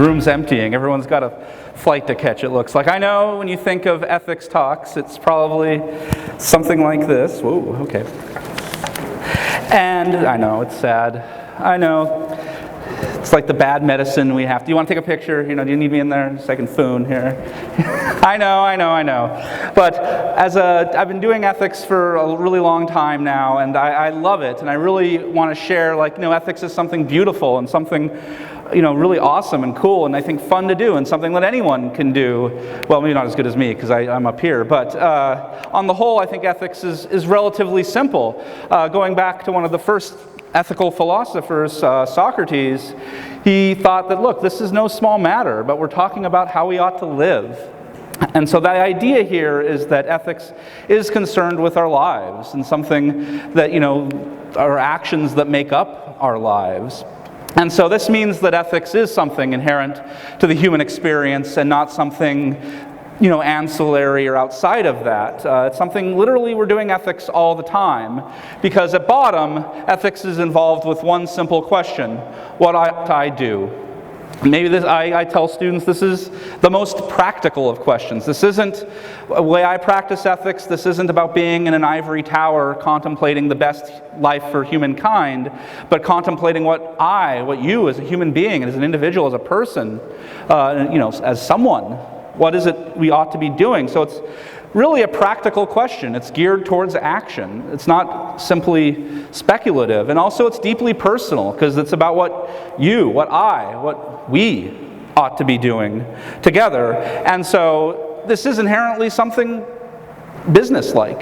room's emptying. Everyone's got a flight to catch, it looks like. I know when you think of ethics talks, it's probably something like this. Whoa, okay. And I know, it's sad. I know. It's like the bad medicine we have. Do you want to take a picture? Do you need me in there? So I can foon here. I know. But I've been doing ethics for a really long time now, and I love it. And I really want to share, ethics is something beautiful and something, really awesome and cool, and I think fun to do, and something that anyone can do. Well, maybe not as good as me, because I'm up here. But on the whole, I think ethics is relatively simple. Going back to one of the first ethical philosophers, Socrates, he thought that, look, this is no small matter, but we're talking about how we ought to live. And so the idea here is that ethics is concerned with our lives and something that, our actions that make up our lives. And so this means that ethics is something inherent to the human experience and not something ancillary or outside of that. It's something, literally, we're doing ethics all the time, because at bottom, ethics is involved with one simple question: what ought I do? Maybe I tell students this is the most practical of questions. This isn't the way I practice ethics. This isn't about being in an ivory tower contemplating the best life for humankind, but contemplating what you as a human being, as an individual, as a person, as someone, what is it we ought to be doing? So it's really a practical question. It's geared towards action. It's not simply speculative. And also it's deeply personal, because it's about what we ought to be doing together. And so this is inherently something business-like,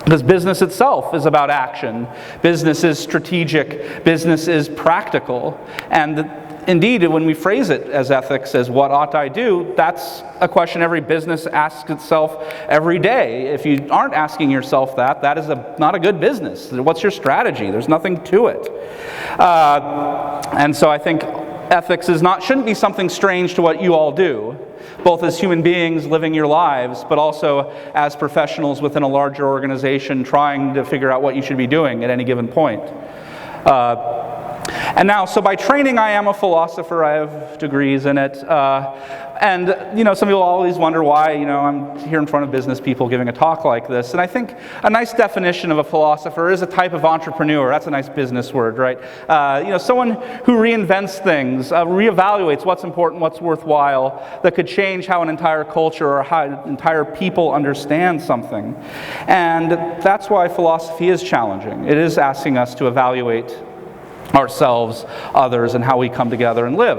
because business itself is about action. Business is strategic. Business is practical. And indeed, when we phrase it as ethics, as what ought I do, that's a question every business asks itself every day. If you aren't asking yourself that is not a good business. What's your strategy? There's nothing to it. And so I think ethics shouldn't be something strange to what you all do, both as human beings living your lives, but also as professionals within a larger organization trying to figure out what you should be doing at any given point. And now, so by training, I am a philosopher. I have degrees in it. And some people always wonder why, I'm here in front of business people giving a talk like this. And I think a nice definition of a philosopher is a type of entrepreneur. That's a nice business word, right? Someone who reinvents things, reevaluates what's important, what's worthwhile, that could change how an entire culture or how entire people understand something. And that's why philosophy is challenging. It is asking us to evaluate ourselves, others, and how we come together and live.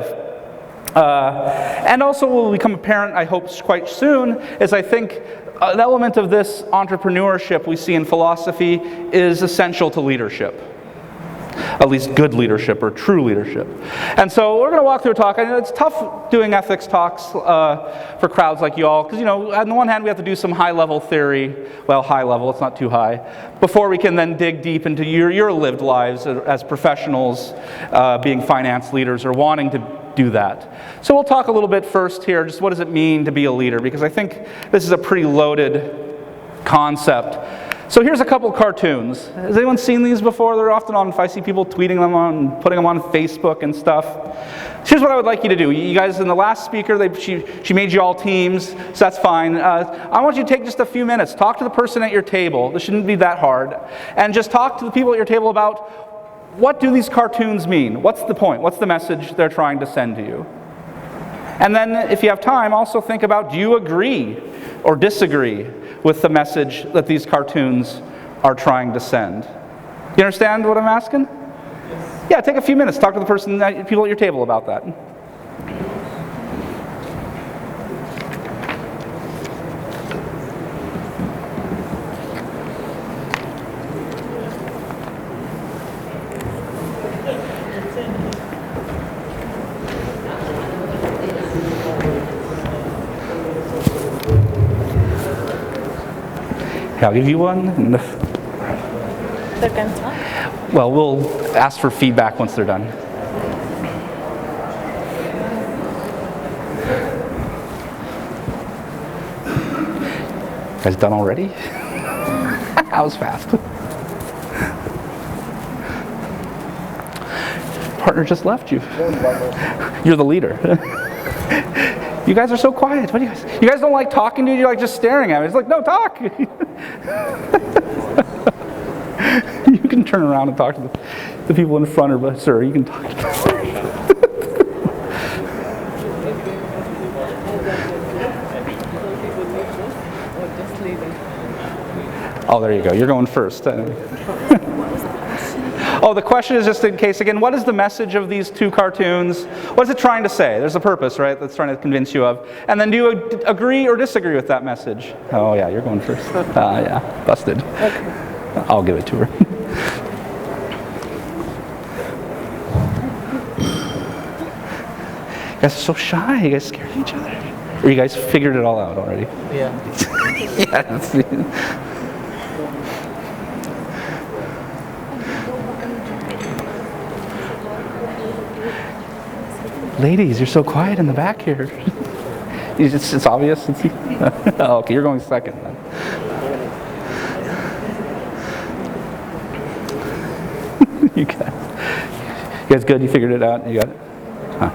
And also will become apparent, I hope, quite soon, is I think an element of this entrepreneurship we see in philosophy is essential to leadership. At least good leadership or true leadership. And so we're going to walk through a talk. I know it's tough doing ethics talks for crowds like you all, because on the one hand we have to do some high-level theory. Well, high level, it's not too high, before we can then dig deep into your lived lives as professionals, being finance leaders or wanting to do that. So we'll talk a little bit first here, just what does it mean to be a leader, because I think this is a pretty loaded concept. So here's a couple cartoons. Has anyone seen these before? They're often on, if I see people tweeting them on, putting them on Facebook and stuff. Here's what I would like you to do. You guys, in the last speaker, she made you all teams, so that's fine. I want you to take just a few minutes. Talk to the person at your table. This shouldn't be that hard. And just talk to the people at your table about, what do these cartoons mean? What's the point? What's the message they're trying to send to you? And then, if you have time, also think about, do you agree or disagree with the message that these cartoons are trying to send? You understand what I'm asking? Yes. Yeah, take a few minutes. Talk to the people at your table about that. I'll give you one. They're going to talk? Well, we'll ask for feedback once they're done. You guys done already? That was fast. Partner just left you. You're the leader. You guys are so quiet. What do you guys don't like talking to you? You're like just staring at me. It's like, no, talk. You can turn around and talk to the people in front of us, sir. You can talk to them. Oh, there you go. You're going first. Oh, the question is just in case, again, what is the message of these two cartoons? What is it trying to say? There's a purpose, right, that's trying to convince you of. And then do you agree or disagree with that message? Oh, yeah, you're going first. Yeah, busted. Okay. I'll give it to her. You guys are so shy. You guys scared of each other. Or you guys figured it all out already? Yeah. Yeah. Ladies, you're so quiet in the back here. It's obvious. Oh, okay, you're going second then. You guys good? You figured it out? You got it? Huh.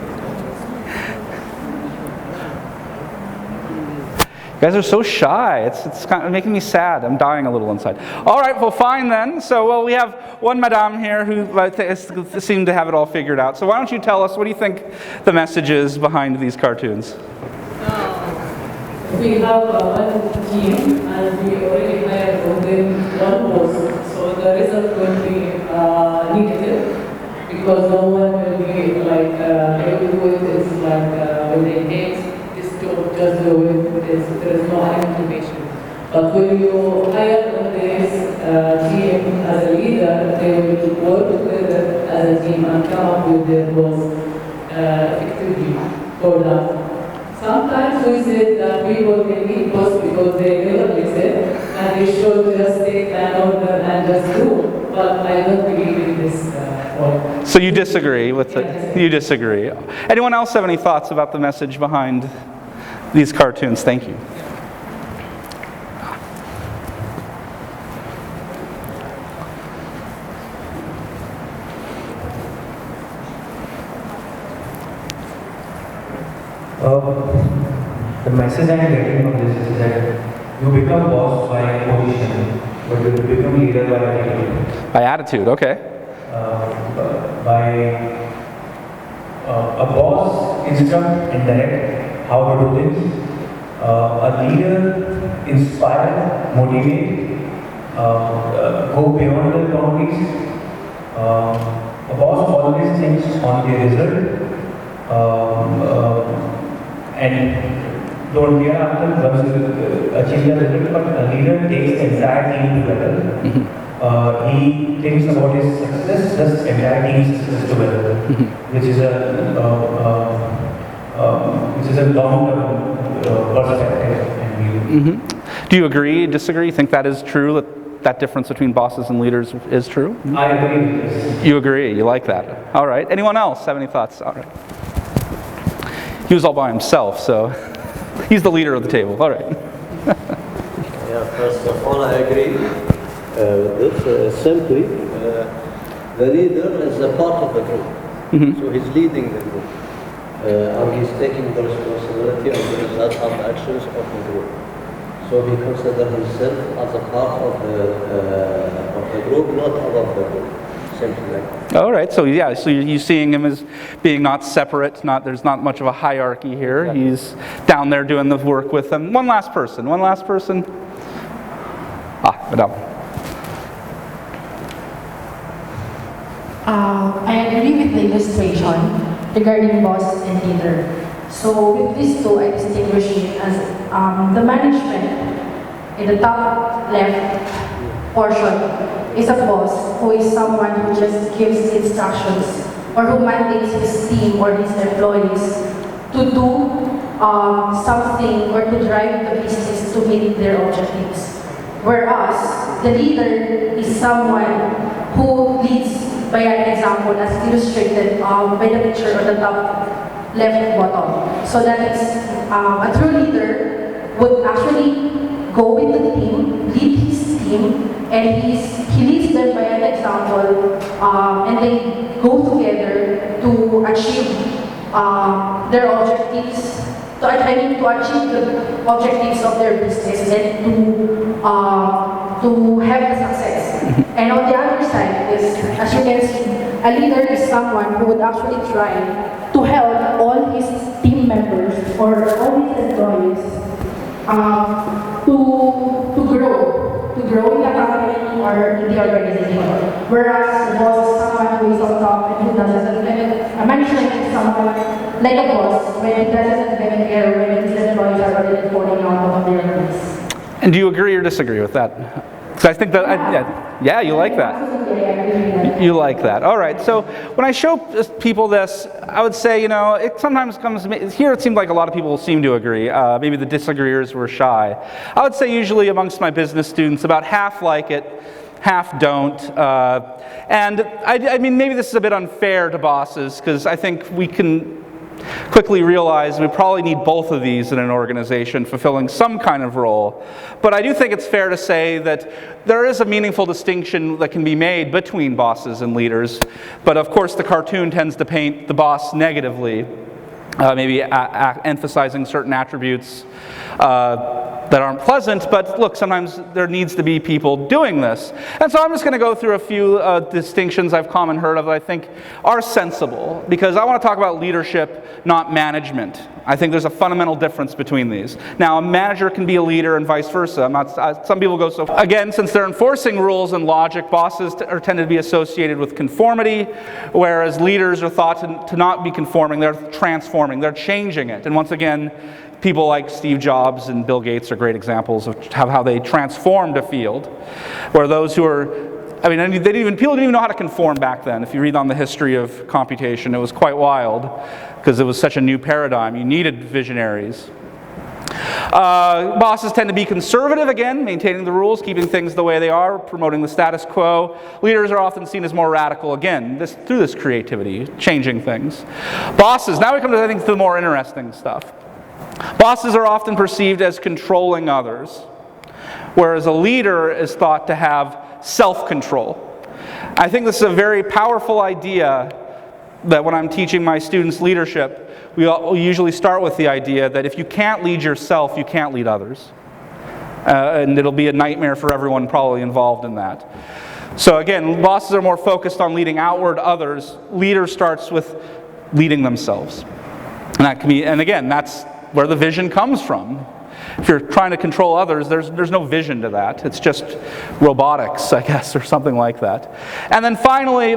You guys are so shy. It's kind of making me sad. I'm dying a little inside. All right, well, fine then. So, well, we have one madame here who seemed to have it all figured out. So why don't you tell us, what do you think the message is behind these cartoons? We have one team and we already hired within one person. So the result will be negative because no one will be like everyone is like when they hate this job, just do it. There is no motivation. But when you hire on this team as a leader, they will work together as a team and come up with their goals effectively for that. Sometimes we say that people may need boss because they never listen and they should just take an order and just do. But I don't believe in this point. So you disagree with it? You disagree. Anyone else have any thoughts about the message behind these cartoons? Thank you. The message I'm getting from this is that you become boss by position, but you become leader by attitude. By attitude, okay. A boss instruct and direct how to do things. A leader inspire, motivate, go beyond the boundaries. A boss always thinks on the result. And don't care after once you achieve the result, but a leader takes the entire team together. He thinks about his success, thus entire team's success together, which is a long-term perspective and view. Do you agree, disagree? Think that is true, that difference between bosses and leaders is true? I agree with this. You agree, you like that. All right, anyone else have any thoughts? All right. He was all by himself, so he's the leader of the table. All right. Yeah, first of all, I agree with this. Simply, the leader is a part of the group. So he's leading the group. And he's taking the responsibility of the result and actions of the group. So he considers himself as a part of the group, not above the group. Simply like that. All right, so yeah, so you're seeing him as being not separate, there's not much of a hierarchy here. Yeah. He's down there doing the work with them. One last person. Madame. I agree with the illustration regarding boss and leader. So with these two, I distinguish it as the management in the top left portion is a boss who is someone who just gives instructions or who mandates his team or his employees to do something or to drive the business to meet their objectives. Whereas the leader is someone who leads by an example as illustrated by the picture on the top left bottom. So that is a true leader would actually go with the team, lead his team, and he leads them by an example, and they go together to achieve their objectives, to achieve the objectives of their business and to have the success. And on the other side is, as you can see, a leader is someone who would actually try to help all his team members or all his employees to grow in the company or in the organization. Whereas the boss is someone who is on top and who doesn't a management is someone like a boss when he doesn't even care when his employees are already falling out of their place. And do you agree or disagree with that? Because I think that, yeah, you like that. You like that. All right, so when I show people this, I would say, you know, it sometimes comes, here it seemed like a lot of people seem to agree. Maybe the disagreeers were shy. I would say usually amongst my business students, about half like it, half don't. And I mean, maybe this is a bit unfair to bosses, because I think we can quickly realize we probably need both of these in an organization fulfilling some kind of role. But I do think it's fair to say that there is a meaningful distinction that can be made between bosses and leaders. But of course the cartoon tends to paint the boss negatively, maybe emphasizing certain attributes that aren't pleasant, but look, sometimes there needs to be people doing this. And so I'm just going to go through a few distinctions I've commonly heard of that I think are sensible, because I want to talk about leadership, not management. I think there's a fundamental difference between these. Now, a manager can be a leader and vice versa. Some people go so far. Again, since they're enforcing rules and logic, bosses are tended to be associated with conformity, whereas leaders are thought to not be conforming, they're transforming, they're changing it. And once again, people like Steve Jobs and Bill Gates are great examples of how they transformed a field, where those who are, I mean, people didn't even know how to conform back then. If you read on the history of computation, it was quite wild, because it was such a new paradigm. You needed visionaries. Bosses tend to be conservative, again, maintaining the rules, keeping things the way they are, promoting the status quo. Leaders are often seen as more radical, again, through this creativity, changing things. Bosses, now we come to, I think, to the more interesting stuff. Bosses are often perceived as controlling others, whereas a leader is thought to have self-control. I think this is a very powerful idea that when I'm teaching my students leadership, we usually start with the idea that if you can't lead yourself, you can't lead others. And it'll be a nightmare for everyone probably involved in that. So again, bosses are more focused on leading outward others. Leader starts with leading themselves. And that can be, and again, that's where the vision comes from. If you're trying to control others, there's no vision to that. It's just robotics, I guess, or something like that. And then finally,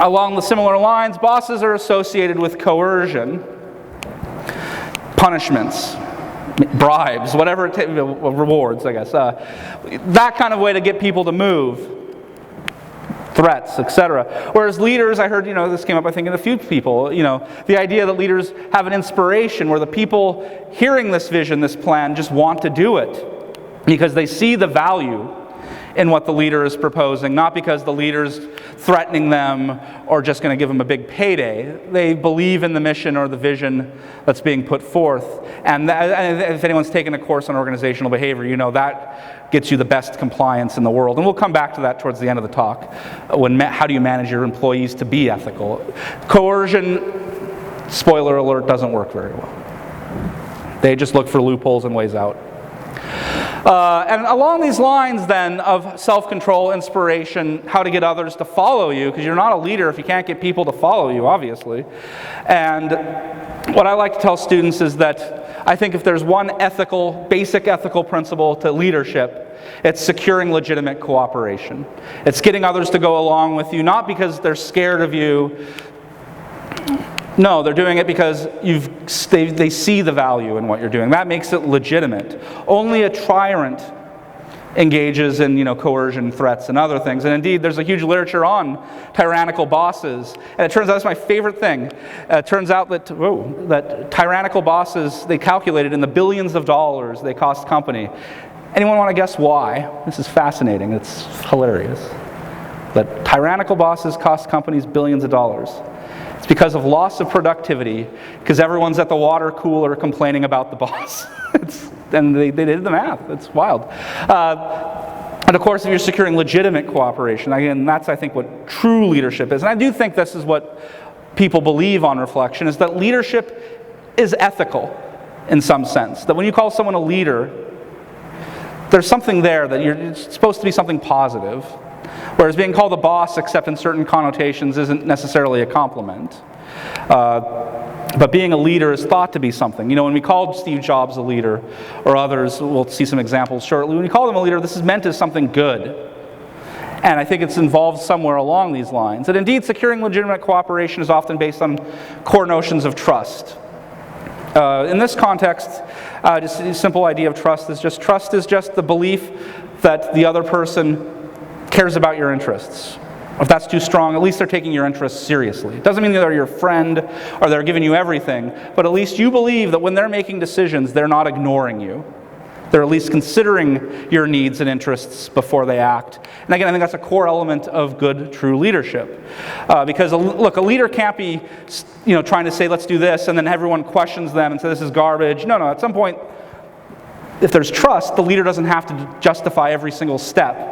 along the similar lines, bosses are associated with coercion, punishments, bribes, whatever, rewards, I guess. That kind of way to get people to move. Threats, etc. Whereas leaders, I heard, this came up, I think, in a few people, the idea that leaders have an inspiration where the people hearing this vision, this plan, just want to do it because they see the value in what the leader is proposing, not because the leader's threatening them or just going to give them a big payday. They believe in the mission or the vision that's being put forth. And if anyone's taken a course on organizational behavior, that gets you the best compliance in the world. And we'll come back to that towards the end of the talk. How do you manage your employees to be ethical? Coercion, spoiler alert, doesn't work very well. They just look for loopholes and ways out. And along these lines then of self-control, inspiration, how to get others to follow you, because you're not a leader if you can't get people to follow you, obviously. And what I like to tell students is that I think if there's one basic ethical principle to leadership, it's securing legitimate cooperation. It's getting others to go along with you, not because they're scared of you. No, they're doing it because they see the value in what you're doing. That makes it legitimate. Only a tyrant engages in coercion, threats, and other things. And indeed, there's a huge literature on tyrannical bosses. And it turns out it's my favorite thing. It turns out that tyrannical bosses, they calculated in the billions of dollars they cost company. Anyone want to guess why? This is fascinating. It's hilarious. That tyrannical bosses cost companies billions of dollars. It's because of loss of productivity, because everyone's at the water cooler complaining about the boss. And they did the math. It's wild. And of course, if you're securing legitimate cooperation, again, that's, I think, what true leadership is. And I do think this is what people believe on reflection is that leadership is ethical in some sense. That when you call someone a leader, there's something there that it's supposed to be something positive. Whereas being called a boss, except in certain connotations, isn't necessarily a compliment. But being a leader is thought to be something. You know, when we called Steve Jobs a leader, or others, we'll see some examples shortly, when we call them a leader, this is meant as something good. And I think it's involved somewhere along these lines. And indeed, securing legitimate cooperation is often based on core notions of trust. In this context, just the simple idea of trust is just the belief that the other person cares about your interests. If that's too strong, at least they're taking your interests seriously. It doesn't mean they're your friend or they're giving you everything, but at least you believe that when they're making decisions, they're not ignoring you. They're at least considering your needs and interests before they act. And again, I think that's a core element of good, true leadership. Because, look, a leader can't be, trying to say, let's do this, and then everyone questions them and says, this is garbage. No, at some point, if there's trust, the leader doesn't have to justify every single step.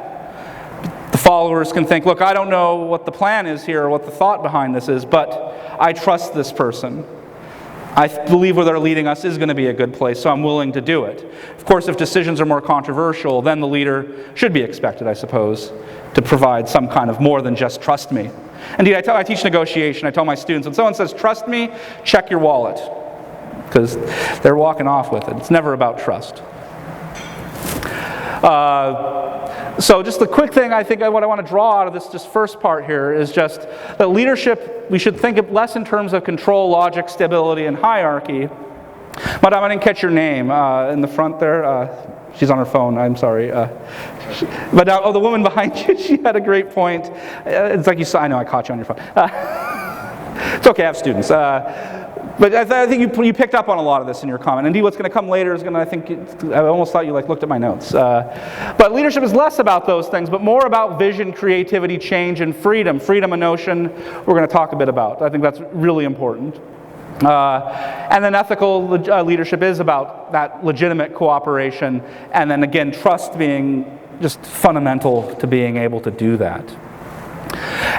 The followers can think, look, I don't know what the plan is here or what the thought behind this is, but I trust this person. I believe where they're leading us is going to be a good place, so I'm willing to do it. Of course, if decisions are more controversial, then the leader should be expected, I suppose, to provide some kind of more than just trust me. Indeed, I teach negotiation. I tell my students, when someone says, trust me, check your wallet, because they're walking off with it. It's never about trust. So just the quick thing, I think what I want to draw out of this just first part here is just that leadership, we should think of less in terms of control, logic, stability, and hierarchy. Madame, I didn't catch your name in the front there. She's on her phone, I'm sorry. But the woman behind you, she had a great point. It's like you saw, I know I caught you on your phone. It's okay, I have students. But I think you picked up on a lot of this in your comment. Indeed, what's going to come later is going to, I almost thought you looked at my notes. But leadership is less about those things, but more about vision, creativity, change, and freedom. Freedom, a notion we're going to talk a bit about. I think that's really important. And then ethical leadership is about that legitimate cooperation, and then again, trust being just fundamental to being able to do that.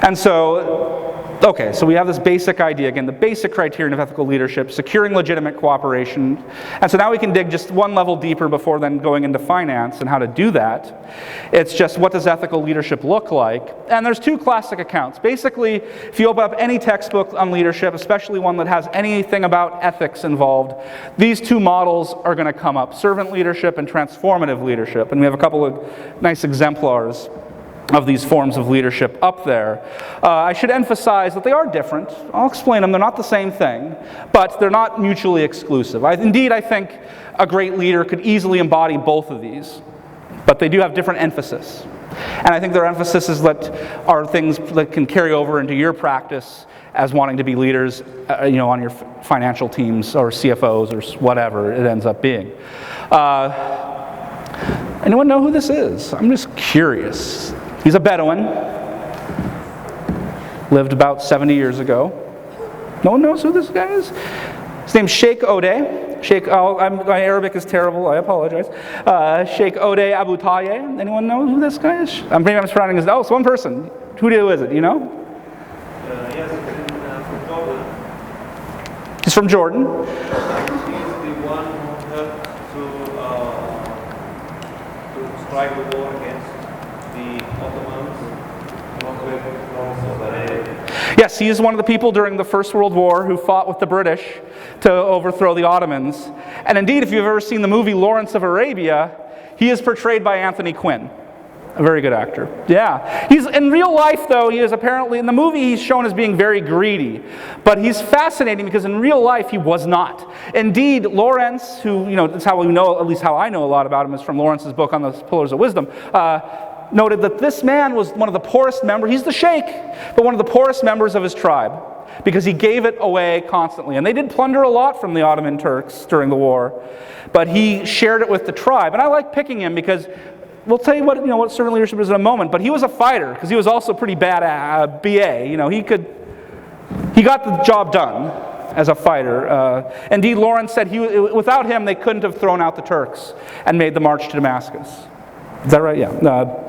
And so, okay, so we have this basic idea, again, the basic criterion of ethical leadership, securing legitimate cooperation. And so now we can dig just one level deeper before then going into finance and how to do that. It's just, what does ethical leadership look like? And there's two classic accounts. Basically, if you open up any textbook on leadership, especially one that has anything about ethics involved, these two models are going to come up, servant leadership and transformative leadership. And we have a couple of nice exemplars of these forms of leadership up there. I should emphasize that they are different. I'll explain them. They're not the same thing, but they're not mutually exclusive. Indeed, I think a great leader could easily embody both of these, but they do have different emphasis. And I think their emphasis that are things that can carry over into your practice as wanting to be leaders, on your financial teams or CFOs or whatever it ends up being. Anyone know who this is? I'm just curious. He's a Bedouin, lived about 70 years ago. No one knows who this guy is? His name's Sheikh Odeh. My Arabic is terrible, I apologize. Sheikh Odeh Abu Tayyeh. Anyone know who this guy is? I'm mispronouncing his, it's one person. Who is it, you know? Yes, from Jordan. He's from Jordan. He's the one who helped to strike the war against the Ottomans. Yes, he is one of the people during the First World War who fought with the British to overthrow the Ottomans. And indeed, if you've ever seen the movie Lawrence of Arabia, he is portrayed by Anthony Quinn. A very good actor. Yeah. He's in real life, though, he is apparently, in the movie, he's shown as being very greedy. But he's fascinating because in real life, he was not. Indeed, Lawrence, who, that's how we know, at least how I know a lot about him, is from Lawrence's book on the Pillars of Wisdom, noted that this man was one of the poorest members, he's the sheikh, but one of the poorest members of his tribe, because he gave it away constantly. And they did plunder a lot from the Ottoman Turks during the war, but he shared it with the tribe. And I like picking him because we'll tell you what servant leadership is in a moment, but he was a fighter, because he was also pretty bad at BA. He got the job done as a fighter. Indeed, Lawrence said without him, they couldn't have thrown out the Turks and made the march to Damascus. Is that right? Yeah.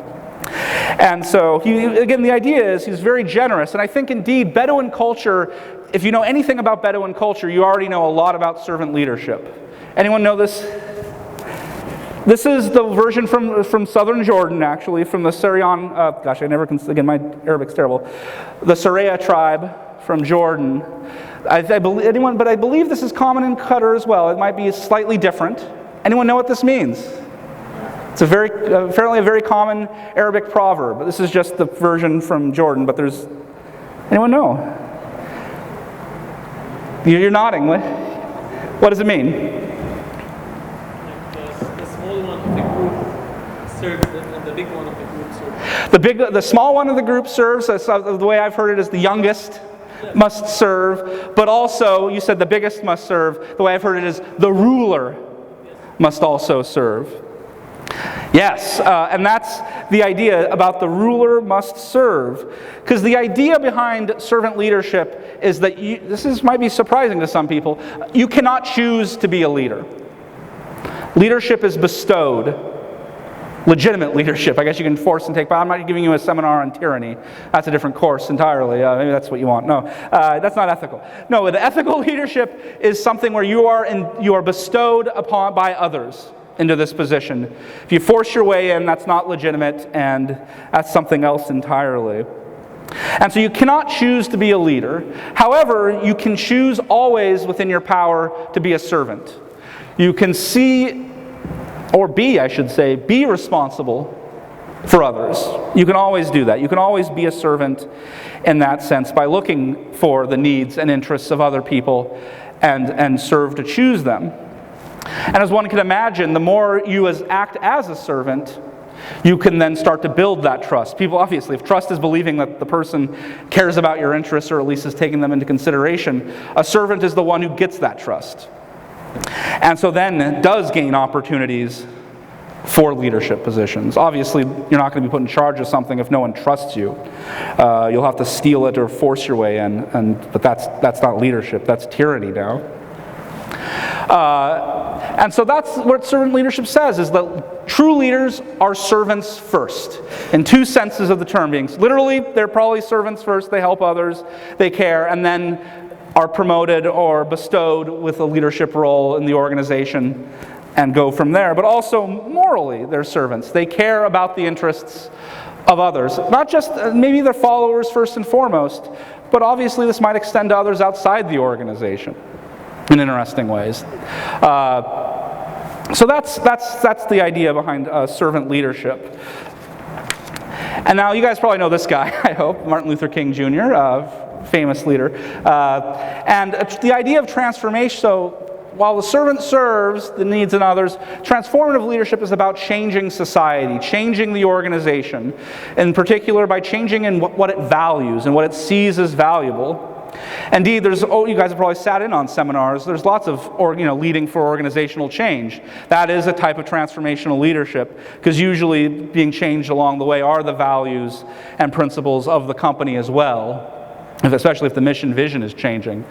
And so, again, the idea is he's very generous. And I think, indeed, Bedouin culture if you know anything about Bedouin culture, you already know a lot about servant leadership. Anyone know this? This is the version from southern Jordan, actually, from the Syrian, gosh, I never can, again, my Arabic's terrible. The Saraya tribe from Jordan. I believe this is common in Qatar as well. It might be slightly different. Anyone know what this means? It's apparently a very common Arabic proverb. This is just the version from Jordan, but anyone know? You're nodding. What does it mean? The small one of the group serves, and the big one of the group serves. The small one of the group serves. The way I've heard it is the youngest must serve, but also, you said the biggest must serve. The way I've heard it is the ruler must also serve. Yes, and that's the idea about the ruler must serve. Because the idea behind servant leadership is that might be surprising to some people, you cannot choose to be a leader. Leadership is bestowed. Legitimate leadership, I guess you can force and take, but I'm not giving you a seminar on tyranny. That's a different course entirely. Maybe that's what you want. No, that's not ethical. No, the ethical leadership is something where you are bestowed upon by others into this position. If you force your way in, that's not legitimate, and that's something else entirely. And so you cannot choose to be a leader. However, you can choose always within your power to be a servant. You can be responsible for others. You can always do that. You can always be a servant in that sense by looking for the needs and interests of other people and serve to choose them. And as one can imagine, the more you act as a servant, you can then start to build that trust. People, obviously, if trust is believing that the person cares about your interests or at least is taking them into consideration, a servant is the one who gets that trust. And so then does gain opportunities for leadership positions. Obviously, you're not going to be put in charge of something if no one trusts you. You'll have to steal it or force your way in, but that's not leadership. That's tyranny now. And so that's what servant leadership says, is that true leaders are servants first, in two senses of the term being. Literally, they're probably servants first. They help others, they care, and then are promoted or bestowed with a leadership role in the organization and go from there. But also morally, they're servants. They care about the interests of others. Not just maybe their followers first and foremost, but obviously this might extend to others outside the organization in interesting ways. So that's the idea behind servant leadership. And now you guys probably know this guy, I hope, Martin Luther King Jr., famous leader. And the idea of transformation, so while the servant serves the needs of others, transformative leadership is about changing society, changing the organization, in particular by changing in what it values and what it sees as valuable. Indeed, you guys have probably sat in on seminars. There's lots of leading for organizational change. That is a type of transformational leadership, because usually being changed along the way are the values and principles of the company as well, especially if the mission vision is changing.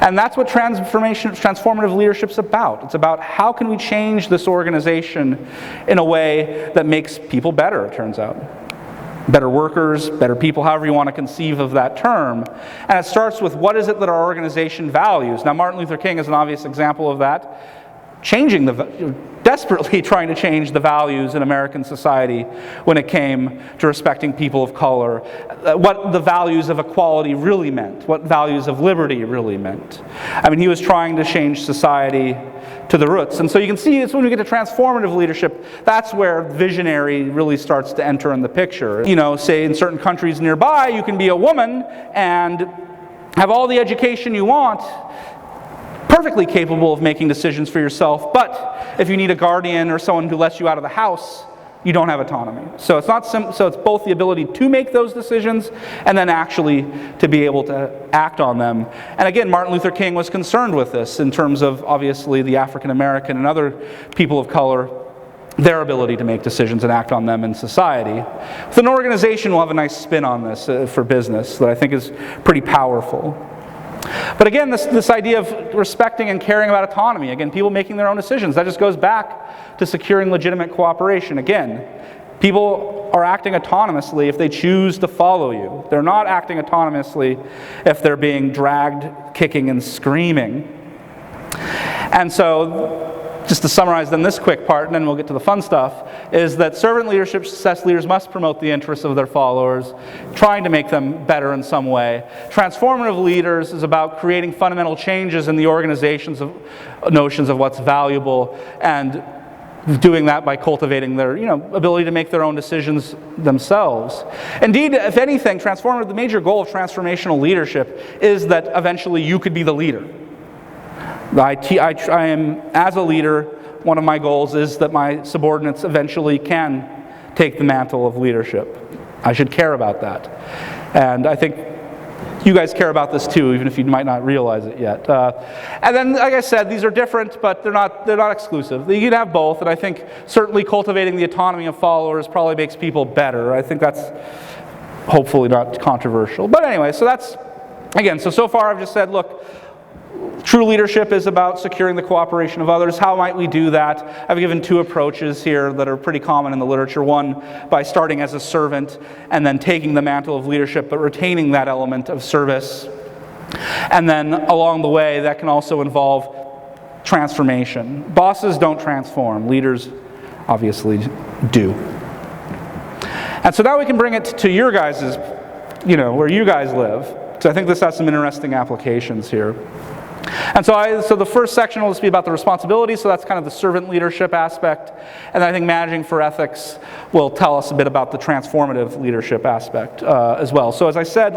And that's what transformative leadership is about. It's about how can we change this organization in a way that makes people better, it turns out. Better workers, better people, however you want to conceive of that term. And it starts with what is it that our organization values. Now, Martin Luther King is an obvious example of that. Desperately trying to change the values in American society when it came to respecting people of color, what the values of equality really meant, what values of liberty really meant. I mean, he was trying to change society to the roots. And so you can see it's when we get to transformative leadership, that's where visionary really starts to enter in the picture. Say in certain countries nearby, you can be a woman and have all the education you want, perfectly capable of making decisions for yourself, but if you need a guardian or someone who lets you out of the house, you don't have autonomy. So it's it's both the ability to make those decisions and then actually to be able to act on them. And again, Martin Luther King was concerned with this in terms of obviously the African American and other people of color, their ability to make decisions and act on them in society. With an organization, we'll have a nice spin on this for business that I think is pretty powerful. But again, this idea of respecting and caring about autonomy, again, people making their own decisions, that just goes back to securing legitimate cooperation. Again, People are acting autonomously if they choose to follow you. They're not acting autonomously if they're being dragged, kicking, and screaming. And so, just to summarize then this quick part, and then we'll get to the fun stuff, is that servant leadership, success leaders must promote the interests of their followers, trying to make them better in some way. Transformative leaders is about creating fundamental changes in the organization's notions of what's valuable, and doing that by cultivating their ability to make their own decisions themselves. Indeed, if anything, the major goal of transformational leadership is that eventually you could be the leader. I am, as a leader, one of my goals is that my subordinates eventually can take the mantle of leadership. I should care about that. And I think you guys care about this too, even if you might not realize it yet. And then, like I said, these are different, but they're not exclusive. You can have both, and I think certainly cultivating the autonomy of followers probably makes people better. I think that's hopefully not controversial. But anyway, so that's, again, so far I've just said, look, true leadership is about securing the cooperation of others. How might we do that? I've given two approaches here that are pretty common in the literature. One, by starting as a servant and then taking the mantle of leadership, but retaining that element of service. And then along the way, that can also involve transformation. Bosses don't transform. Leaders obviously do. And so now we can bring it to your guys', where you guys live. So I think this has some interesting applications here. And so the first section will just be about the responsibility, so that's kind of the servant leadership aspect. And I think managing for ethics will tell us a bit about the transformative leadership aspect as well. So as I said,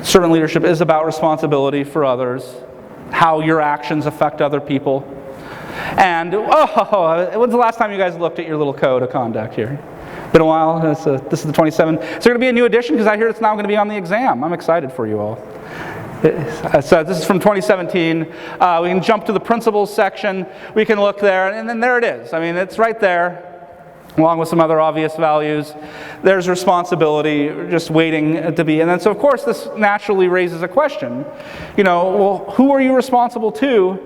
servant leadership is about responsibility for others, how your actions affect other people. And, when's the last time you guys looked at your little code of conduct here? Been a while? This is the 27th. Is there going to be a new edition? Because I hear it's now going to be on the exam. I'm excited for you all. So this is from 2017. We can jump to the principles section. We can look there, and then there it is. I mean, it's right there, along with some other obvious values. There's responsibility, just waiting to be. And then, so of course, this naturally raises a question. Well, who are you responsible to,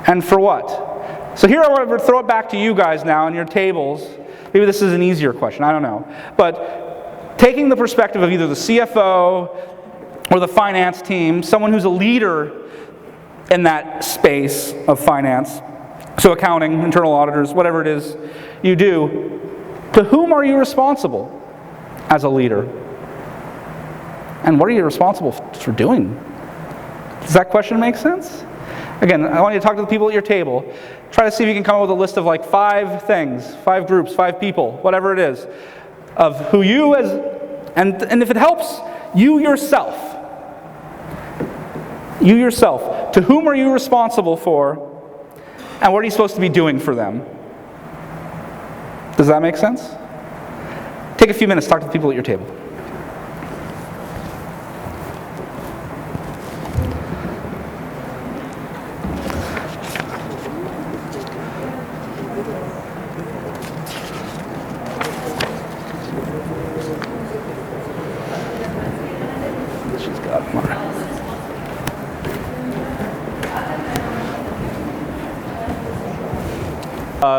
and for what? So here I want to throw it back to you guys now on your tables. Maybe this is an easier question, I don't know. But taking the perspective of either the CFO or the finance team, someone who's a leader in that space of finance, so accounting, internal auditors, whatever it is you do, to whom are you responsible as a leader? And what are you responsible for doing? Does that question make sense? Again, I want you to talk to the people at your table. Try to see if you can come up with a list of like 5 things, 5 groups, 5 people, whatever it is, of who you and if it helps, you yourself, to whom are you responsible for, and what are you supposed to be doing for them? Does that make sense? Take a few minutes, talk to the people at your table.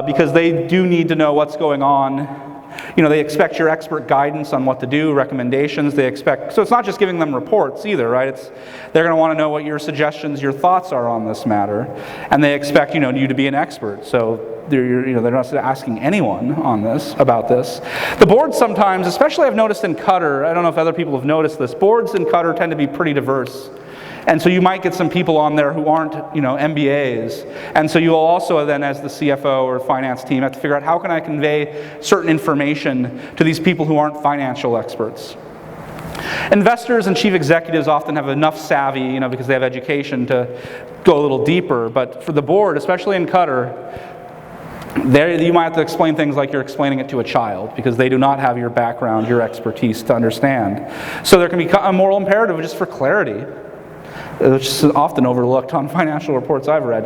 Because they do need to know what's going on. They expect your expert guidance on what to do, recommendations. They expect, so it's not just giving them reports either, right? They're going to want to know what your suggestions, your thoughts are on this matter, and they expect you to be an expert. So they're not asking anyone about this. The boards sometimes, especially I've noticed in Qatar, I don't know if other people have noticed this, boards in Qatar tend to be pretty diverse. And so you might get some people on there who aren't, MBAs. And so you'll also then, as the CFO or finance team, have to figure out how can I convey certain information to these people who aren't financial experts. Investors and chief executives often have enough savvy, because they have education to go a little deeper. But for the board, especially in Qatar, there you might have to explain things like you're explaining it to a child, because they do not have your background, your expertise to understand. So there can be a moral imperative just for clarity, which is often overlooked on financial reports I've read.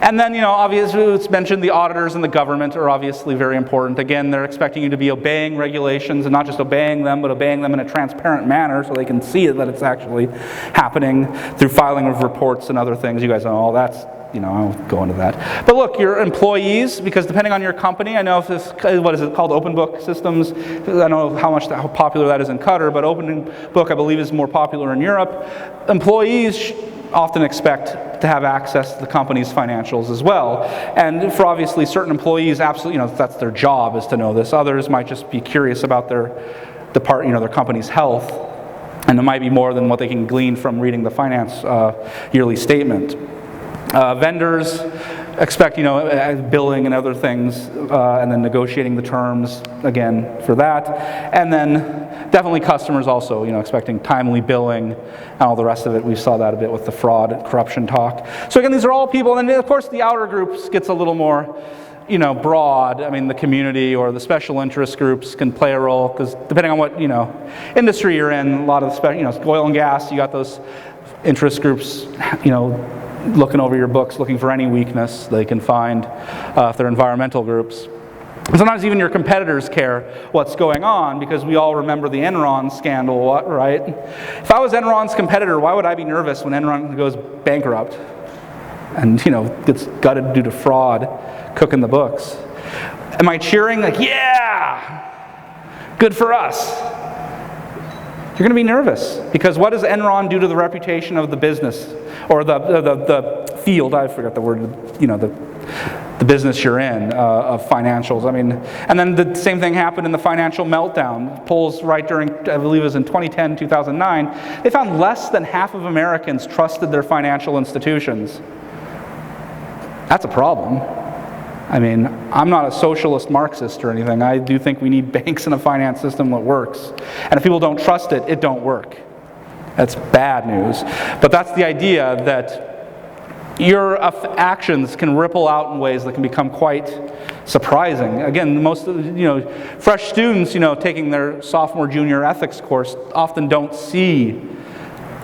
And then, obviously, it's mentioned the auditors and the government are obviously very important. Again, they're expecting you to be obeying regulations, and not just obeying them, but obeying them in a transparent manner so they can see that it's actually happening through filing of reports and other things. You guys know all that's I won't go into that. But look, your employees, because depending on your company, I know if this, what is it called, open book systems? I don't know how popular that is in Qatar, but open book I believe is more popular in Europe. Employees often expect to have access to the company's financials as well. And for obviously certain employees, absolutely, that's their job is to know this. Others might just be curious about their company's health, and it might be more than what they can glean from reading the finance yearly statement. Vendors expect, billing and other things, and then negotiating the terms, again, for that. And then definitely customers also, expecting timely billing and all the rest of it. We saw that a bit with the fraud and corruption talk. So again, these are all people, and then of course the outer groups gets a little more, broad. I mean, the community or the special interest groups can play a role, because depending on what, industry you're in, a lot of the, oil and gas, you got those interest groups, looking over your books, looking for any weakness they can find if they're environmental groups. And sometimes even your competitors care what's going on, because we all remember the Enron scandal, right? If I was Enron's competitor, why would I be nervous when Enron goes bankrupt and, gets gutted due to fraud, cooking the books? Am I cheering like, yeah, good for us? You're going to be nervous, because what does Enron do to the reputation of the business or the field? I forgot the word. The business you're in of financials. I mean, and then the same thing happened in the financial meltdown. Polls right during, I believe it was in 2010, 2009. They found less than half of Americans trusted their financial institutions. That's a problem. I mean, I'm not a socialist Marxist or anything. I do think we need banks and a finance system that works. And if people don't trust it, it don't work. That's bad news. But that's the idea, that your actions can ripple out in ways that can become quite surprising. Again, most of fresh students, taking their sophomore, junior ethics course often don't see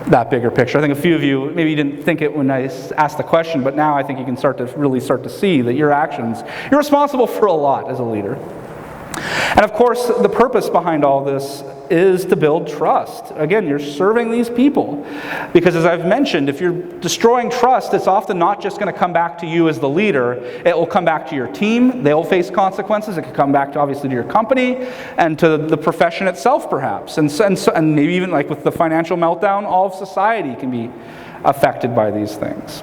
that bigger picture. I think a few of you, maybe you didn't think it when I asked the question, but now I think you can really start to see that your actions, you're responsible for a lot as a leader. And of course, the purpose behind all this is to build trust. Again, you're serving these people. Because as I've mentioned, if you're destroying trust, it's often not just going to come back to you as the leader. It will come back to your team. They'll face consequences. It could come back to, obviously, to your company and to the profession itself, perhaps. And maybe even like with the financial meltdown, all of society can be affected by these things.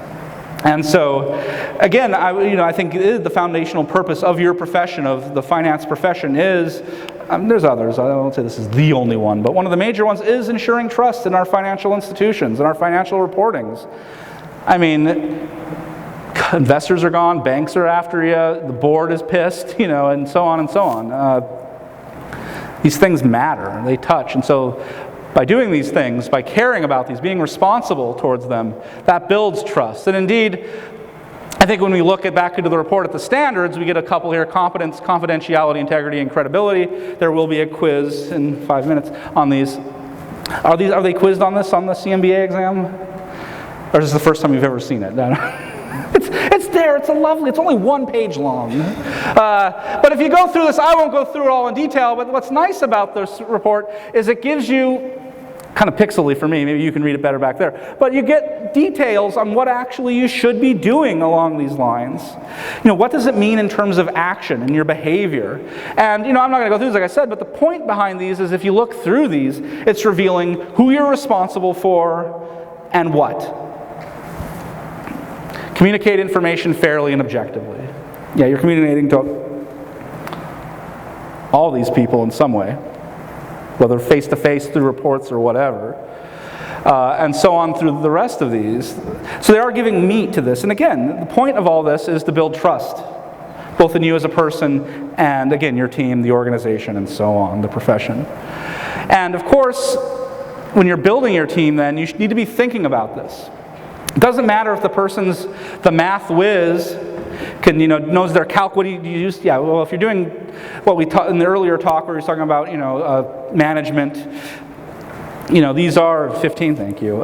And so, again, I think the foundational purpose of your profession, of the finance profession, is, there's others, I won't say this is the only one, but one of the major ones is ensuring trust in our financial institutions and our financial reportings. I mean, investors are gone, banks are after you, the board is pissed, and so on and so on. These things matter, they touch, and so by doing these things, by caring about these, being responsible towards them, that builds trust. And indeed, I think when we look back into the report at the standards, we get a couple here: competence, confidentiality, integrity, and credibility. There will be a quiz in 5 minutes on these. Are they quizzed on this on the CMBA exam? Or is this the first time you've ever seen it? It's there, it's only 1 page long. But if you go through this, I won't go through it all in detail, but what's nice about this report is it gives you, kind of pixely for me, maybe you can read it better back there, but you get details on what actually you should be doing along these lines. What does it mean in terms of action and your behavior? And, I'm not going to go through this, like I said, but the point behind these is if you look through these, it's revealing who you're responsible for and what. Communicate information fairly and objectively. Yeah, you're communicating to all these people in some way, whether face-to-face, through reports, or whatever. And so on through the rest of these. So they are giving meat to this. And again, the point of all this is to build trust, both in you as a person and, again, your team, the organization, and so on, the profession. And of course, when you're building your team, then, you need to be thinking about this. It doesn't matter if the person's the math whiz, knows their calc. What do you use? Yeah, well, if you're doing what we taught in the earlier talk where we were talking about, management, these are 15, thank you.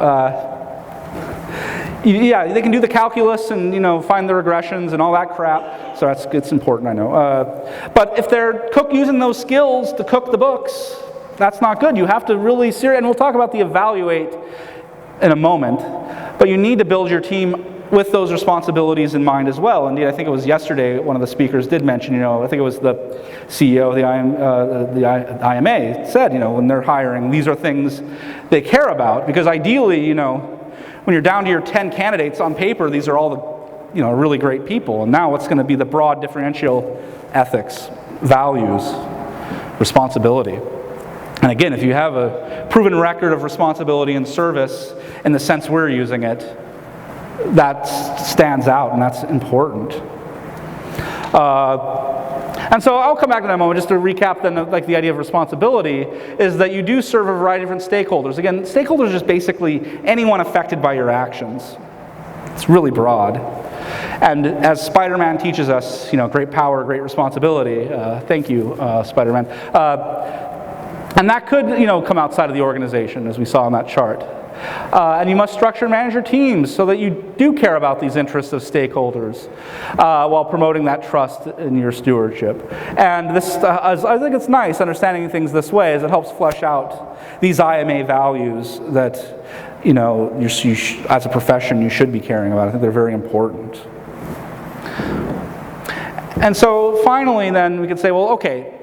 Yeah, they can do the calculus and, find the regressions and all that crap. So it's important, I know. But if they're using those skills to cook the books, that's not good. You have to really and we'll talk about the evaluate in a moment, but you need to build your team with those responsibilities in mind as well. Indeed, I think it was yesterday one of the speakers did mention, I think it was the CEO of the IMA said, when they're hiring, these are things they care about, because ideally, when you're down to your 10 candidates on paper, these are all the, really great people. And now what's going to be the broad differential ethics, values, responsibility. And again, if you have a proven record of responsibility and service in the sense we're using it, that stands out, and that's important. And so I'll come back to that in a moment. Just to recap then, like the idea of responsibility is that you do serve a variety of different stakeholders. Again, stakeholders are just basically anyone affected by your actions. It's really broad. And as Spider-Man teaches us, great power, great responsibility. Thank you, Spider-Man. And that could, come outside of the organization, as we saw on that chart. And you must structure and manage your teams so that you do care about these interests of stakeholders while promoting that trust in your stewardship. And this, I think it's nice understanding things this way, as it helps flesh out these IMA values that, as a profession, you should be caring about. I think they're very important. And so finally, then, we could say, well, okay,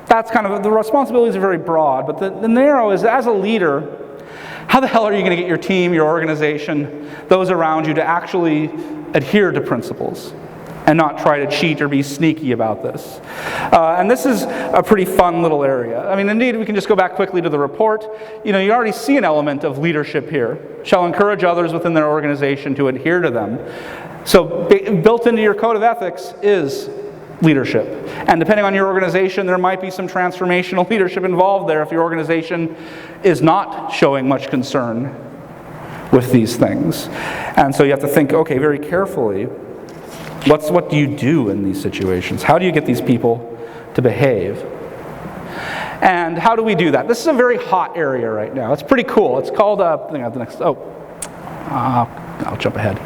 that's kind of, the responsibilities are very broad, but the narrow is, as a leader, how the hell are you going to get your team, your organization, those around you to actually adhere to principles and not try to cheat or be sneaky about this? And this is a pretty fun little area. I mean, indeed, we can just go back quickly to the report. You already see an element of leadership here. Shall encourage others within their organization to adhere to them. So built into your code of ethics is leadership. And depending on your organization, there might be some transformational leadership involved there if your organization is not showing much concern with these things. And so you have to think, okay, very carefully, what do you do in these situations? How do you get these people to behave? And how do we do that? This is a very hot area right now. It's pretty cool. It's called, I'll jump ahead.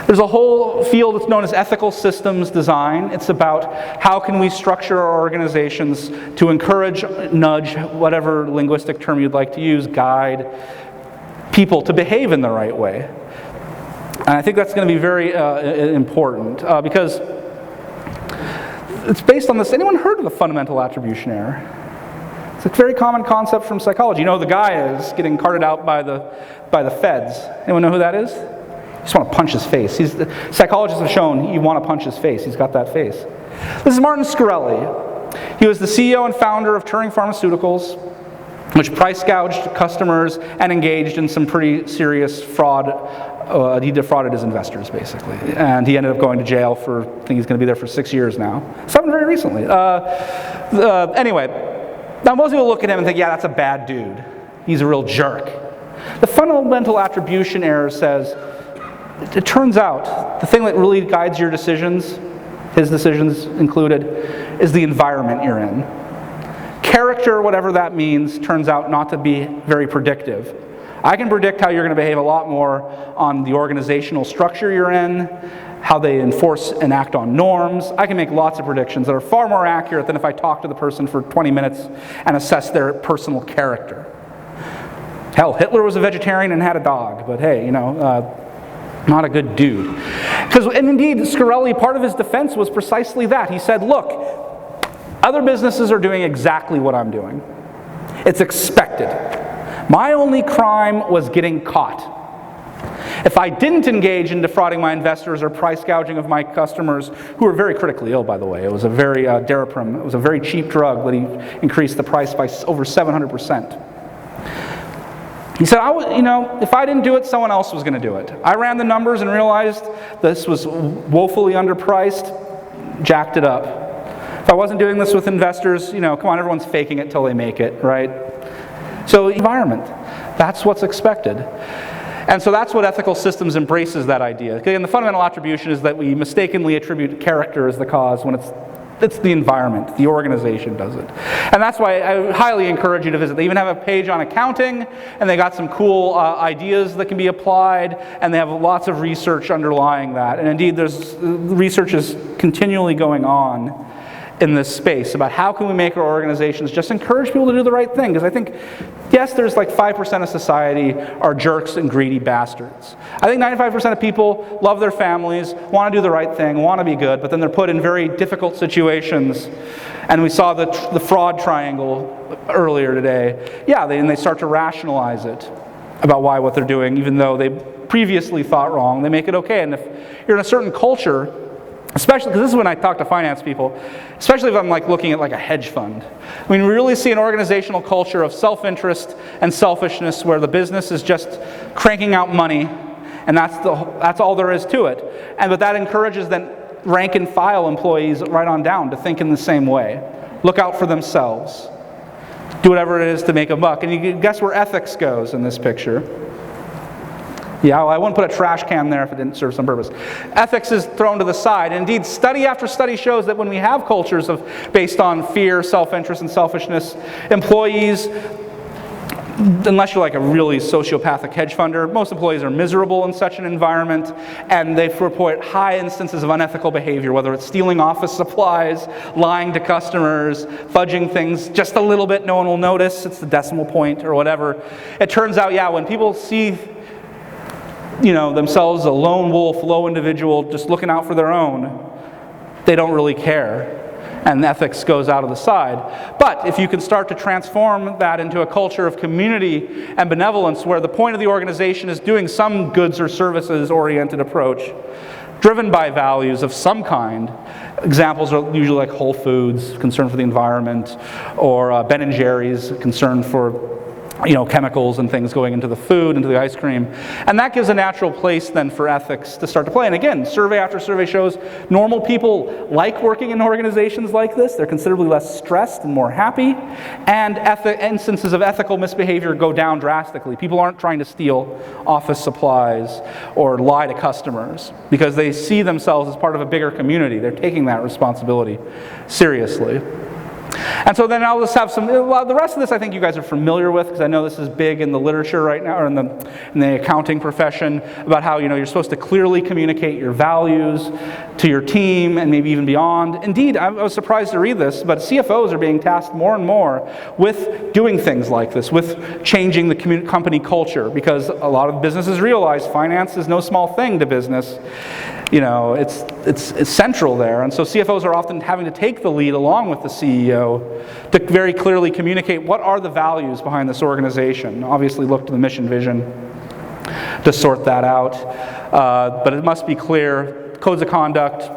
There's a whole field that's known as ethical systems design. It's about how can we structure our organizations to encourage, nudge, whatever linguistic term you'd like to use, guide people to behave in the right way. And I think that's going to be very important because it's based on this. Anyone heard of the fundamental attribution error? It's a very common concept from psychology. The guy is getting carted out by the feds. Anyone know who that is? You just want to punch his face. Psychologists have shown you want to punch his face. He's got that face. This is Martin Shkreli. He was the CEO and founder of Turing Pharmaceuticals, which price gouged customers and engaged in some pretty serious fraud. He defrauded his investors, basically. And he ended up going to jail for, I think he's going to be there for 6 years now. It's happened very recently. Anyway, now most people look at him and think, yeah, that's a bad dude. He's a real jerk. The fundamental attribution error says, it turns out the thing that really guides your decisions, his decisions included, is the environment you're in. Character, whatever that means, turns out not to be very predictive. I can predict how you're going to behave a lot more on the organizational structure you're in, how they enforce and act on norms. I can make lots of predictions that are far more accurate than if I talk to the person for 20 minutes and assess their personal character. Hell, Hitler was a vegetarian and had a dog, but hey, not a good dude. And indeed, Shkreli, part of his defense was precisely that. He said, look, other businesses are doing exactly what I'm doing. It's expected. My only crime was getting caught. If I didn't engage in defrauding my investors or price gouging of my customers, who were very critically ill, by the way, it was a very, Daraprim, it was a very cheap drug that he increased the price by over 700%. He said, if I didn't do it, someone else was going to do it. I ran the numbers and realized this was woefully underpriced, jacked it up. If I wasn't doing this with investors, come on, everyone's faking it till they make it, right? So environment, that's what's expected. And so that's what ethical systems embraces, that idea. Again, the fundamental attribution is that we mistakenly attribute character as the cause when it's the environment, the organization does it. And that's why I highly encourage you to visit. They even have a page on accounting, and they got some cool ideas that can be applied, and they have lots of research underlying that. And indeed, research is continually going on in this space about how can we make our organizations just encourage people to do the right thing. Because I think, yes, there's like 5% of society are jerks and greedy bastards. I think 95% of people love their families, want to do the right thing, want to be good, but then they're put in very difficult situations. And we saw the fraud triangle earlier today. Yeah, and they start to rationalize it about why what they're doing, even though they previously thought wrong, they make it okay. And if you're in a certain culture, especially, because this is when I talk to finance people, especially if I'm like looking at like a hedge fund. I mean, we really see an organizational culture of self-interest and selfishness where the business is just cranking out money, and that's all there is to it. But that encourages then rank and file employees right on down to think in the same way. Look out for themselves. Do whatever it is to make a buck. And you can guess where ethics goes in this picture. Yeah, well, I wouldn't put a trash can there if it didn't serve some purpose. Ethics is thrown to the side. Indeed, study after study shows that when we have cultures based on fear, self-interest, and selfishness, employees, unless you're like a really sociopathic hedge funder, most employees are miserable in such an environment, and they report high instances of unethical behavior, whether it's stealing office supplies, lying to customers, fudging things just a little bit, no one will notice, it's the decimal point or whatever. It turns out, yeah, when people see themselves a lone wolf, low individual, just looking out for their own, they don't really care. And ethics goes out of the side. But if you can start to transform that into a culture of community and benevolence where the point of the organization is doing some goods or services oriented approach, driven by values of some kind. Examples are usually like Whole Foods, concern for the environment, or Ben & Jerry's, concern for chemicals and things going into the food, into the ice cream. And that gives a natural place then for ethics to start to play. And again, survey after survey shows normal people like working in organizations like this. They're considerably less stressed and more happy. And instances of ethical misbehavior go down drastically. People aren't trying to steal office supplies or lie to customers because they see themselves as part of a bigger community. They're taking that responsibility seriously. And so then I'll just have the rest of this I think you guys are familiar with, because I know this is big in the literature right now, or in the accounting profession, about how you're supposed to clearly communicate your values to your team and maybe even beyond. Indeed, I was surprised to read this, but CFOs are being tasked more and more with doing things like this, with changing the company culture, because a lot of businesses realize finance is no small thing to business. It's central there. And so CFOs are often having to take the lead along with the CEO to very clearly communicate what are the values behind this organization. Obviously look to the mission vision to sort that out. But it must be clear, codes of conduct,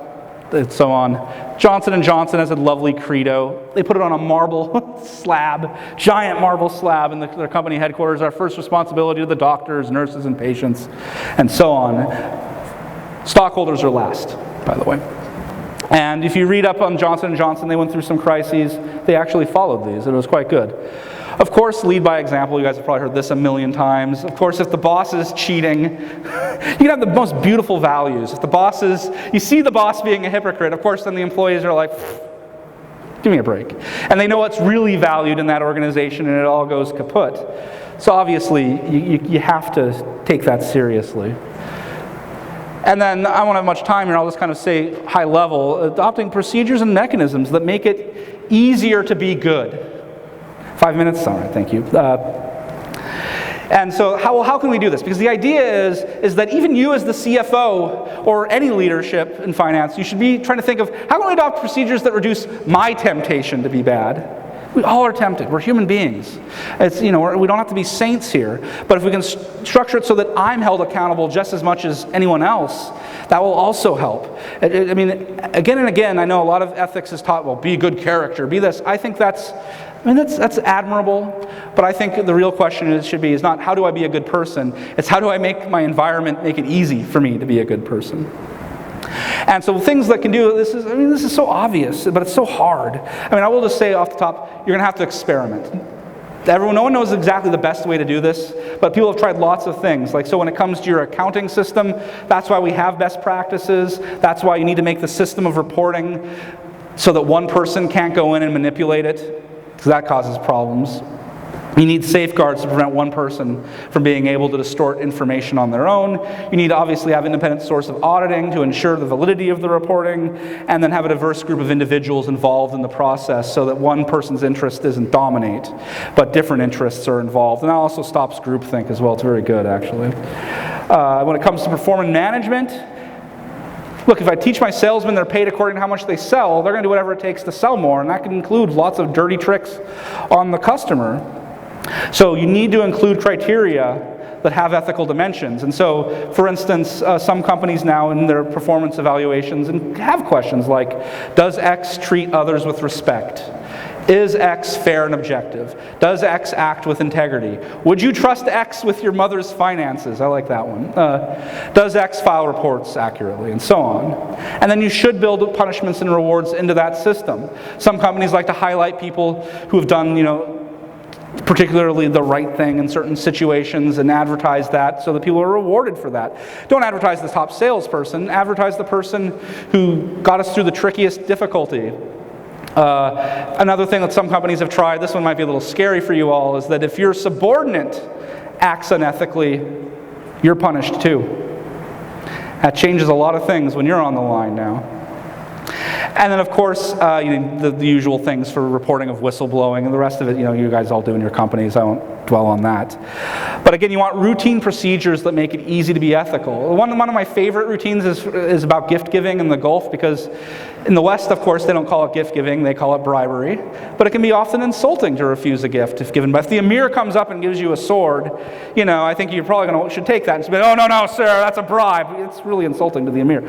and so on. Johnson & Johnson has a lovely credo. They put it on a marble slab, giant marble slab in their company headquarters. Our first responsibility to the doctors, nurses, and patients, and so on. Stockholders are last, by the way. And if you read up on Johnson & Johnson, they went through some crises. They actually followed these, and it was quite good. Of course, lead by example. You guys have probably heard this a million times. Of course, if the boss is cheating, you can have the most beautiful values. If you see the boss being a hypocrite, of course, then the employees are like, give me a break. And they know what's really valued in that organization, and it all goes kaput. So obviously, you have to take that seriously. And then, I won't have much time here, I'll just kind of say high level, adopting procedures and mechanisms that make it easier to be good. 5 minutes? All right, thank you. And so how can we do this? Because the idea is that even you as the CFO or any leadership in finance, you should be trying to think of how can we adopt procedures that reduce my temptation to be bad? We all are tempted. We're human beings. We don't have to be saints here. But if we can structure it so that I'm held accountable just as much as anyone else, that will also help. I mean, again and again, I know a lot of ethics is taught, well, be a good character, be this. I think that's admirable. But I think the real question should be not how do I be a good person? It's how do I make my environment make it easy for me to be a good person? And so things that can do this is so obvious, but it's so hard. I will just say off the top, you're going to have to experiment. No one knows exactly the best way to do this, but people have tried lots of things. So when it comes to your accounting system, that's why we have best practices. That's why you need to make the system of reporting so that one person can't go in and manipulate it, because that causes problems. You need safeguards to prevent one person from being able to distort information on their own. You need to obviously have independent source of auditing to ensure the validity of the reporting, and then have a diverse group of individuals involved in the process so that one person's interest doesn't dominate, but different interests are involved. And that also stops groupthink as well. It's very good, actually. When it comes to performance management, look, if I teach my salesmen they're paid according to how much they sell, they're going to do whatever it takes to sell more, and that can include lots of dirty tricks on the customer. So you need to include criteria that have ethical dimensions. And so, for instance, some companies now in their performance evaluations and have questions like, does X treat others with respect? Is X fair and objective? Does X act with integrity? Would you trust X with your mother's finances? I like that one. Does X file reports accurately? And so on. And then you should build punishments and rewards into that system. Some companies like to highlight people who have done, particularly the right thing in certain situations and advertise that so that people are rewarded for that. Don't advertise the top salesperson, advertise the person who got us through the trickiest difficulty. Another thing that some companies have tried, this one might be a little scary for you all, is that if your subordinate acts unethically, you're punished too. That changes a lot of things when you're on the line now. And then, of course, the usual things for reporting of whistleblowing, and the rest of it, you guys all do in your companies. I won't dwell on that. But again, you want routine procedures that make it easy to be ethical. One of my favorite routines is about gift giving in the Gulf, because in the West, of course, they don't call it gift giving, they call it bribery. But it can be often insulting to refuse a gift if given. But if the emir comes up and gives you a sword, I think you're probably should take that and say, oh, no, sir, that's a bribe. It's really insulting to the emir.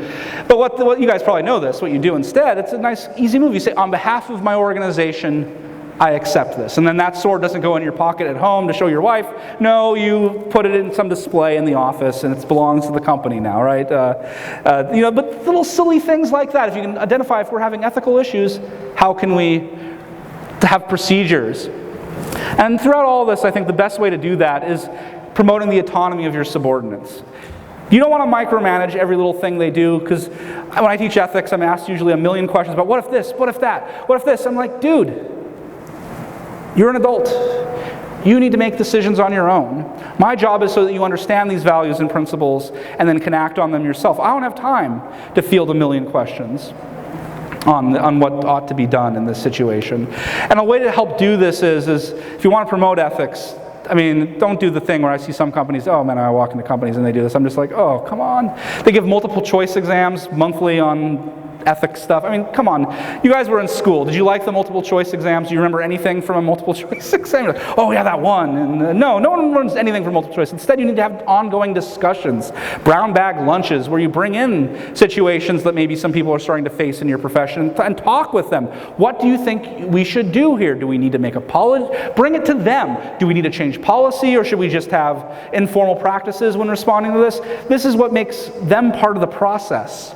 But what you guys probably know this, what you do instead, it's a nice, easy move. You say, on behalf of my organization, I accept this. And then that sword doesn't go in your pocket at home to show your wife. No, you put it in some display in the office, and it belongs to the company now, right? But little silly things like that. If you can identify if we're having ethical issues, how can we have procedures? And throughout all this, I think the best way to do that is promoting the autonomy of your subordinates. You don't want to micromanage every little thing they do, because when I teach ethics, I'm asked usually a million questions about what if this, what if that, what if this? I'm like, dude, you're an adult. You need to make decisions on your own. My job is so that you understand these values and principles and then can act on them yourself. I don't have time to field a million questions on what ought to be done in this situation. And a way to help do this is if you want to promote ethics, don't do the thing where I see some companies, oh man, I walk into companies and they do this. I'm just like, oh, come on. They give multiple choice exams monthly on ethics stuff. Come on. You guys were in school. Did you like the multiple choice exams? Do you remember anything from a multiple choice exam? You're like, oh yeah, that one. And no one learns anything from multiple choice. Instead, you need to have ongoing discussions, brown bag lunches, where you bring in situations that maybe some people are starting to face in your profession and talk with them. What do you think we should do here? Do we need to make a policy? Bring it to them. Do we need to change policy, or should we just have informal practices when responding to this? This is what makes them part of the process.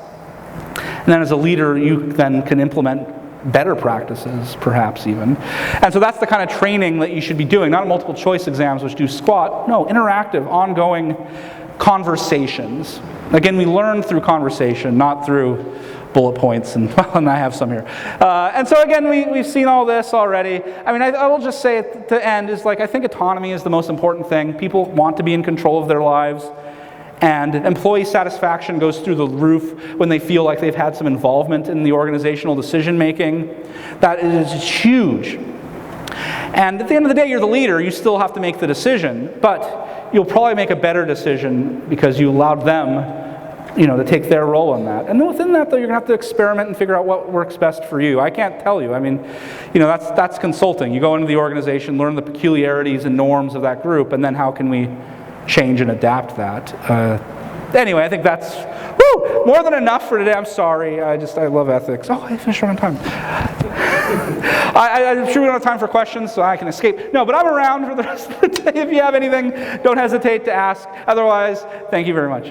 And then as a leader, you then can implement better practices, perhaps even. And so that's the kind of training that you should be doing, not multiple choice exams which do squat. No, interactive, ongoing conversations. Again, we learn through conversation, not through bullet points, and I have some here. And so again, we've seen all this already. I will just say at the end is I think autonomy is the most important thing. People want to be in control of their lives. And employee satisfaction goes through the roof when they feel like they've had some involvement in the organizational decision making. That is huge. And at the end of the day, you're the leader. You still have to make the decision, but you'll probably make a better decision because you allowed them, to take their role in that. And within that, though, you're going to have to experiment and figure out what works best for you. I can't tell you. That's consulting. You go into the organization, learn the peculiarities and norms of that group, and then how can we change and adapt that. Anyway, I think that's more than enough for today. I'm sorry. I love ethics. Oh, I finished on time. I'm sure we don't have time for questions, so I can escape. No, but I'm around for the rest of the day. If you have anything, don't hesitate to ask. Otherwise, thank you very much.